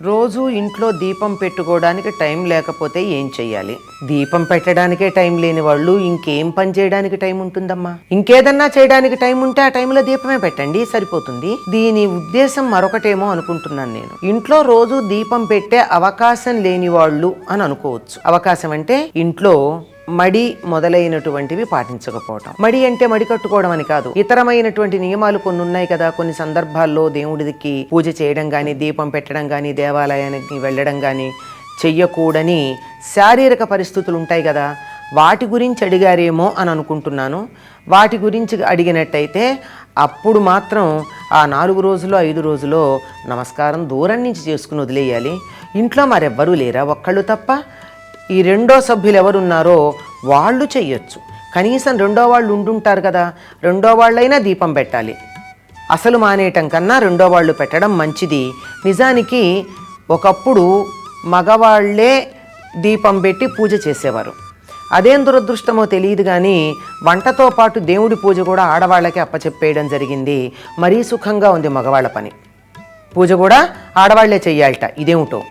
రోజు ఇంట్లో దీపం పెట్టుకోవడానికి టైం లేకపోతే ఏం చెయ్యాలి? దీపం పెట్టడానికే టైం లేని వాళ్ళు ఇంకేం పని చేయడానికి టైం ఉంటుందమ్మా? ఇంకేదన్నా చేయడానికి టైం ఉంటే ఆ టైంలో దీపమే పెట్టండి, సరిపోతుంది. దీని ఉద్దేశం మరొకటేమో అనుకుంటున్నాను నేను. ఇంట్లో రోజు దీపం పెట్టే అవకాశం లేని వాళ్ళు అని అనుకోవచ్చు. అవకాశం అంటే ఇంట్లో మడి మొదలైనటువంటివి పాటించకపోవటం. మడి అంటే మడి కట్టుకోవడం అని కాదు, ఇతరమైనటువంటి నియమాలు కొన్ని ఉన్నాయి కదా. కొన్ని సందర్భాల్లో దేవుడికి పూజ చేయడం కానీ, దీపం పెట్టడం కానీ, దేవాలయానికి వెళ్ళడం కానీ చెయ్యకూడని శారీరక పరిస్థితులు ఉంటాయి కదా. వాటి గురించి అడిగారేమో అని అనుకుంటున్నాను. వాటి గురించి అడిగినట్టయితే అప్పుడు మాత్రం ఆ 4 రోజులో 5 రోజులో నమస్కారం దూరం నుంచి చేసుకుని వదిలేయాలి. ఇంట్లో మరెవ్వరూ లేరా, ఒక్కళ్ళు తప్ప? ఈ రెండో సభ్యులు ఎవరున్నారో వాళ్ళు చెయ్యొచ్చు. కనీసం రెండో వాళ్ళు ఉండుంటారు కదా, రెండో వాళ్ళైనా దీపం పెట్టాలి. అసలు మానేయటం కన్నా రెండో వాళ్ళు పెట్టడం మంచిది. నిజానికి ఒకప్పుడు మగవాళ్లే దీపం పెట్టి పూజ చేసేవారు. అదేం దురదృష్టమో తెలియదు కానీ వంటతో పాటు దేవుడి పూజ కూడా ఆడవాళ్ళకి అప్పచెప్పేయడం జరిగింది. మరీ సుఖంగా ఉంది మగవాళ్ళ పని. పూజ కూడా ఆడవాళ్లే చెయ్యాలట. ఇదేమిటో.